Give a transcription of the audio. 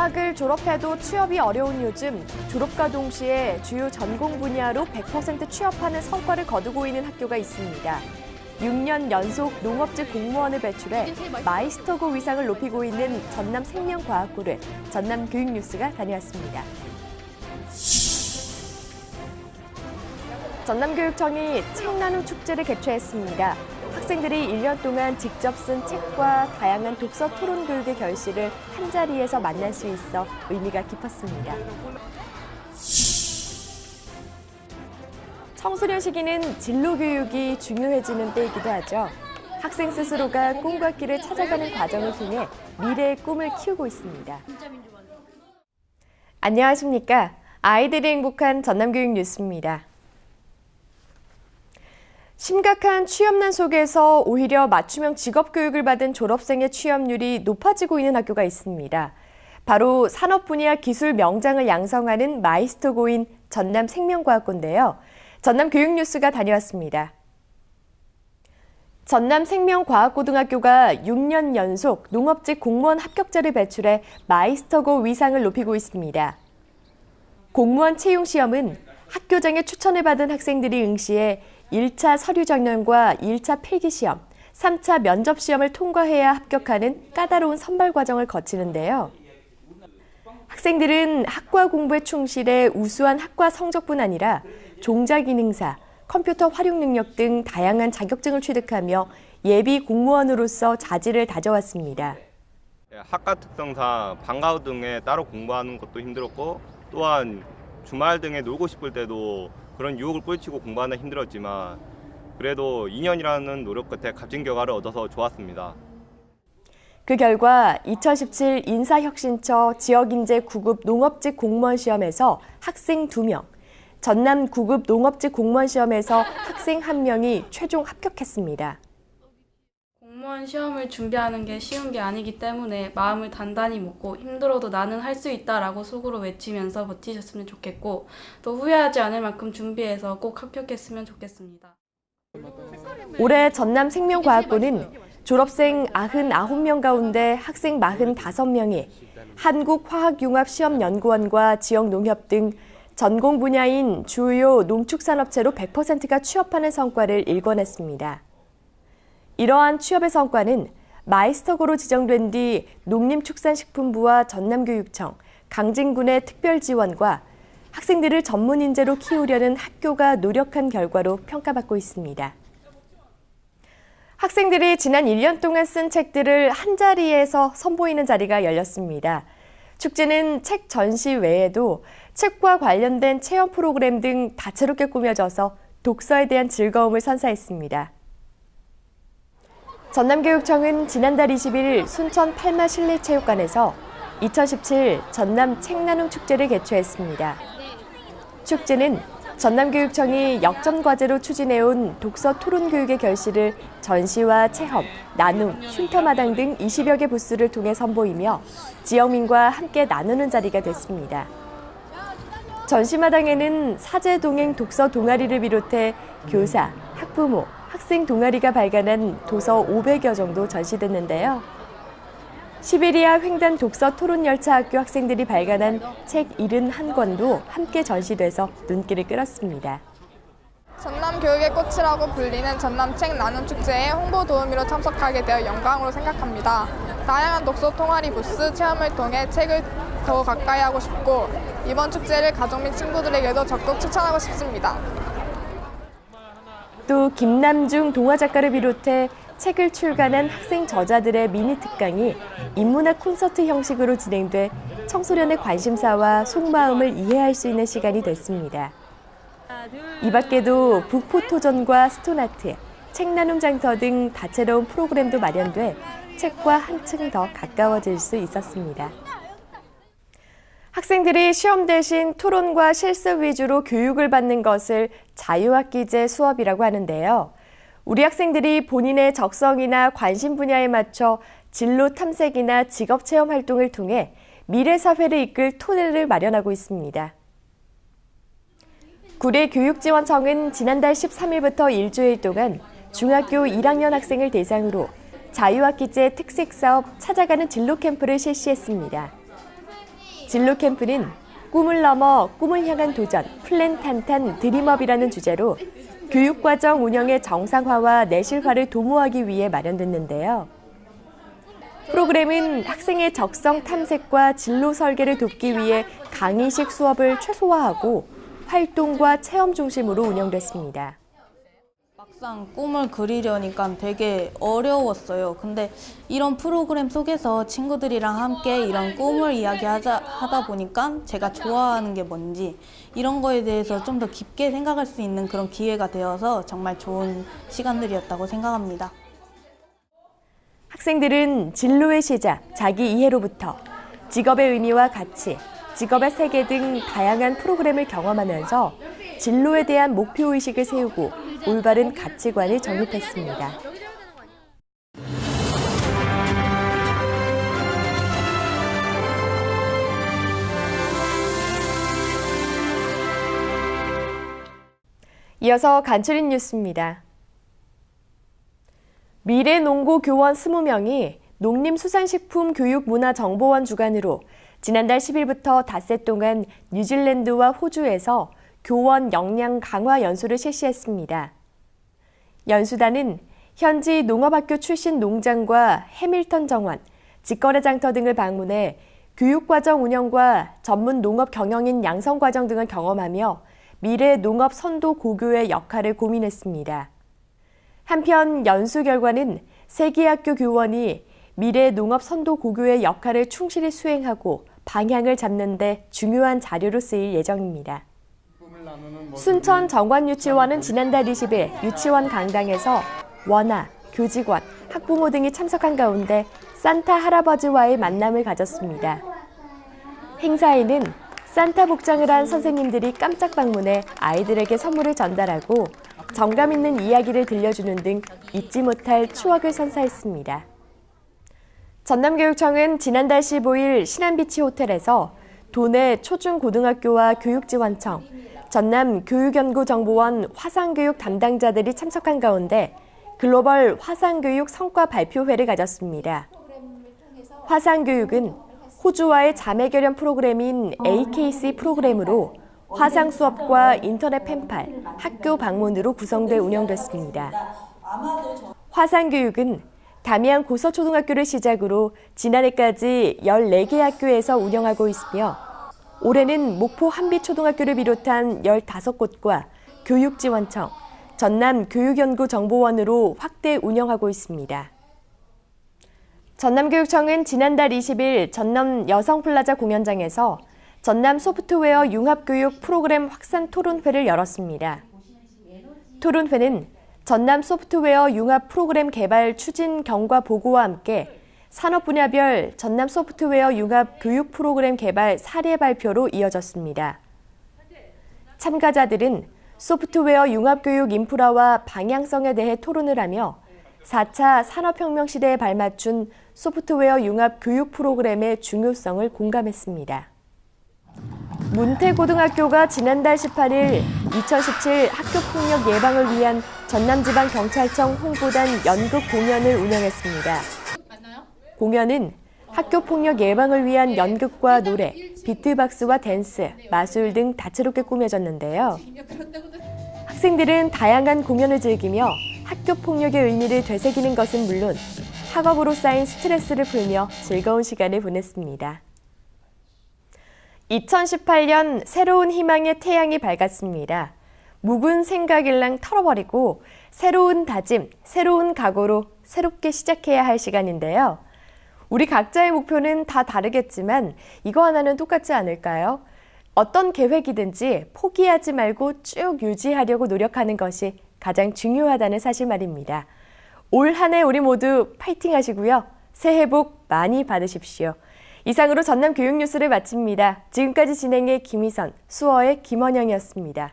대학을 졸업해도 취업이 어려운 요즘, 졸업과 동시에 주요 전공 분야로 100% 취업하는 성과를 거두고 있는 학교가 있습니다. 6년 연속 농업직 공무원을 배출해 마이스터고 위상을 높이고 있는 전남생명과학고를 전남교육뉴스가 다녀왔습니다. 전남교육청이 책 나눔 축제를 개최했습니다. 학생들이 1년 동안 직접 쓴 책과 다양한 독서 토론 교육의 결실을 한자리에서 만날 수 있어 의미가 깊었습니다. 청소년 시기는 진로 교육이 중요해지는 때이기도 하죠. 학생 스스로가 꿈과 길을 찾아가는 과정을 통해 미래의 꿈을 키우고 있습니다. 안녕하십니까? 아이들이 행복한 전남교육 뉴스입니다. 심각한 취업난 속에서 오히려 맞춤형 직업교육을 받은 졸업생의 취업률이 높아지고 있는 학교가 있습니다. 바로 산업 분야 기술 명장을 양성하는 마이스터고인 전남생명과학고인데요. 전남교육뉴스가 다녀왔습니다. 전남생명과학고등학교가 6년 연속 농업직 공무원 합격자를 배출해 마이스터고 위상을 높이고 있습니다. 공무원 채용시험은 학교장의 추천을 받은 학생들이 응시해 1차 서류 정년과 1차 필기시험, 3차 면접시험을 통과해야 합격하는 까다로운 선발 과정을 거치는데요. 학생들은 학과 공부에 충실해 우수한 학과 성적뿐 아니라 종자기능사, 컴퓨터 활용 능력 등 다양한 자격증을 취득하며 예비 공무원으로서 자질을 다져왔습니다. 학과 특성상 방과후 등에 따로 공부하는 것도 힘들었고 또한 주말 등에 놀고 싶을 때도 그런 유혹을 뿌리치고 공부하는 힘들었지만 그래도 2년이라는 노력 끝에 값진 결과를 얻어서 좋았습니다. 그 결과 2017 인사혁신처 지역인재 9급 농업직 공무원 시험에서 학생 2명, 전남 9급 농업직 공무원 시험에서 학생 1명이 최종 합격했습니다. 공무원 시험을 준비하는 게 쉬운 게 아니기 때문에 마음을 단단히 먹고 힘들어도 나는 할 수 있다라고 속으로 외치면서 버티셨으면 좋겠고 또 후회하지 않을 만큼 준비해서 꼭 합격했으면 좋겠습니다. 올해 전남생명과학고는 졸업생 99명 가운데 학생 45명이 한국화학융합시험연구원과 지역농협 등 전공 분야인 주요 농축산업체로 100%가 취업하는 성과를 일궈냈습니다. 이러한 취업의 성과는 마이스터고로 지정된 뒤 농림축산식품부와 전남교육청, 강진군의 특별 지원과 학생들을 전문 인재로 키우려는 학교가 노력한 결과로 평가받고 있습니다. 학생들이 지난 1년 동안 쓴 책들을 한자리에서 선보이는 자리가 열렸습니다. 축제는 책 전시 외에도 책과 관련된 체험 프로그램 등 다채롭게 꾸며져서 독서에 대한 즐거움을 선사했습니다. 전남교육청은 지난달 20일 순천 팔마 실내체육관에서 2017 전남 책나눔 축제를 개최했습니다. 축제는 전남교육청이 역점과제로 추진해온 독서 토론 교육의 결실을 전시와 체험, 나눔, 흉터마당 등 20여 개 부스를 통해 선보이며 지역민과 함께 나누는 자리가 됐습니다. 전시마당에는 사제동행 독서 동아리를 비롯해 교사, 학부모, 학생 동아리가 발간한 도서 500여 정도 전시됐는데요. 시베리아 횡단 독서 토론열차 학교 학생들이 발간한 책 71권도 함께 전시돼서 눈길을 끌었습니다. 전남 교육의 꽃이라고 불리는 전남 책 나눔 축제에 홍보 도우미로 참석하게 되어 영광으로 생각합니다. 다양한 독서 동아리 부스 체험을 통해 책을 더 가까이 하고 싶고 이번 축제를 가족 및 친구들에게도 적극 추천하고 싶습니다. 또 김남중 동화작가를 비롯해 책을 출간한 학생 저자들의 미니 특강이 인문학 콘서트 형식으로 진행돼 청소년의 관심사와 속마음을 이해할 수 있는 시간이 됐습니다. 이 밖에도 북포토전과 스톤아트, 책나눔 장터 등 다채로운 프로그램도 마련돼 책과 한층 더 가까워질 수 있었습니다. 학생들이 시험 대신 토론과 실습 위주로 교육을 받는 것을 자유학기제 수업이라고 하는데요. 우리 학생들이 본인의 적성이나 관심 분야에 맞춰 진로 탐색이나 직업 체험 활동을 통해 미래 사회를 이끌 토대를 마련하고 있습니다. 구례교육지원청은 지난달 13일부터 일주일 동안 중학교 1학년 학생을 대상으로 자유학기제 특색사업 찾아가는 진로 캠프를 실시했습니다. 진로 캠프는 꿈을 넘어 꿈을 향한 도전, 플랜 탄탄 드림업이라는 주제로 교육과정 운영의 정상화와 내실화를 도모하기 위해 마련됐는데요. 프로그램은 학생의 적성 탐색과 진로 설계를 돕기 위해 강의식 수업을 최소화하고 활동과 체험 중심으로 운영됐습니다. 막상 꿈을 그리려니까 되게 어려웠어요. 근데 이런 프로그램 속에서 친구들이랑 함께 이런 꿈을 이야기하다 보니까 제가 좋아하는 게 뭔지 이런 거에 대해서 좀 더 깊게 생각할 수 있는 그런 기회가 되어서 정말 좋은 시간들이었다고 생각합니다. 학생들은 진로의 시작, 자기 이해로부터 직업의 의미와 가치, 직업의 세계 등 다양한 프로그램을 경험하면서 진로에 대한 목표의식을 세우고 올바른 가치관을 정립했습니다. 이어서 간추린 뉴스입니다. 미래농고교원 20명이 농림수산식품교육문화정보원 주관으로 지난달 10일부터 닷새 동안 뉴질랜드와 호주에서 교원 역량 강화 연수를 실시했습니다. 연수단은 현지 농업학교 출신 농장과 해밀턴 정원, 직거래 장터 등을 방문해 교육과정 운영과 전문 농업 경영인 양성과정 등을 경험하며 미래 농업 선도 고교의 역할을 고민했습니다. 한편 연수 결과는 3개 학교 교원이 미래 농업 선도 고교의 역할을 충실히 수행하고 방향을 잡는 데 중요한 자료로 쓰일 예정입니다. 순천 정관유치원은 지난달 20일 유치원 강당에서 원아, 교직원, 학부모 등이 참석한 가운데 산타 할아버지와의 만남을 가졌습니다. 행사에는 산타 복장을 한 선생님들이 깜짝 방문해 아이들에게 선물을 전달하고 정감 있는 이야기를 들려주는 등 잊지 못할 추억을 선사했습니다. 전남교육청은 지난달 15일 신안비치 호텔에서 도내 초중고등학교와 교육지원청, 전남교육연구정보원 화상교육 담당자들이 참석한 가운데 글로벌 화상교육 성과 발표회를 가졌습니다. 화상교육은 호주와의 자매결연 프로그램인 AKC 프로그램으로 화상 수업과 인터넷 펜팔, 학교 방문으로 구성돼 운영됐습니다. 화상교육은 담양 고서초등학교를 시작으로 지난해까지 14개 학교에서 운영하고 있으며 올해는 목포 한빛초등학교를 비롯한 15곳과 교육지원청, 전남교육연구정보원으로 확대 운영하고 있습니다. 전남교육청은 지난달 20일 전남 여성플라자 공연장에서 전남 소프트웨어 융합교육 프로그램 확산 토론회를 열었습니다. 토론회는 전남 소프트웨어 융합 프로그램 개발 추진 경과 보고와 함께 산업 분야별 전남 소프트웨어 융합 교육 프로그램 개발 사례 발표로 이어졌습니다. 참가자들은 소프트웨어 융합 교육 인프라와 방향성에 대해 토론을 하며 4차 산업혁명 시대에 발맞춘 소프트웨어 융합 교육 프로그램의 중요성을 공감했습니다. 문태고등학교가 지난달 18일 2017 학교폭력 예방을 위한 전남지방경찰청 홍보단 연극 공연을 운영했습니다. 공연은 학교폭력 예방을 위한 연극과 노래, 비트박스와 댄스, 마술 등 다채롭게 꾸며졌는데요. 학생들은 다양한 공연을 즐기며 학교폭력의 의미를 되새기는 것은 물론 학업으로 쌓인 스트레스를 풀며 즐거운 시간을 보냈습니다. 2018년 새로운 희망의 태양이 밝았습니다. 묵은 생각일랑 털어버리고 새로운 다짐, 새로운 각오로 새롭게 시작해야 할 시간인데요. 우리 각자의 목표는 다 다르겠지만 이거 하나는 똑같지 않을까요? 어떤 계획이든지 포기하지 말고 쭉 유지하려고 노력하는 것이 가장 중요하다는 사실 말입니다. 올 한 해 우리 모두 파이팅 하시고요. 새해 복 많이 받으십시오. 이상으로 전남 교육 뉴스를 마칩니다. 지금까지 진행의 김희선, 수어의 김원영이었습니다.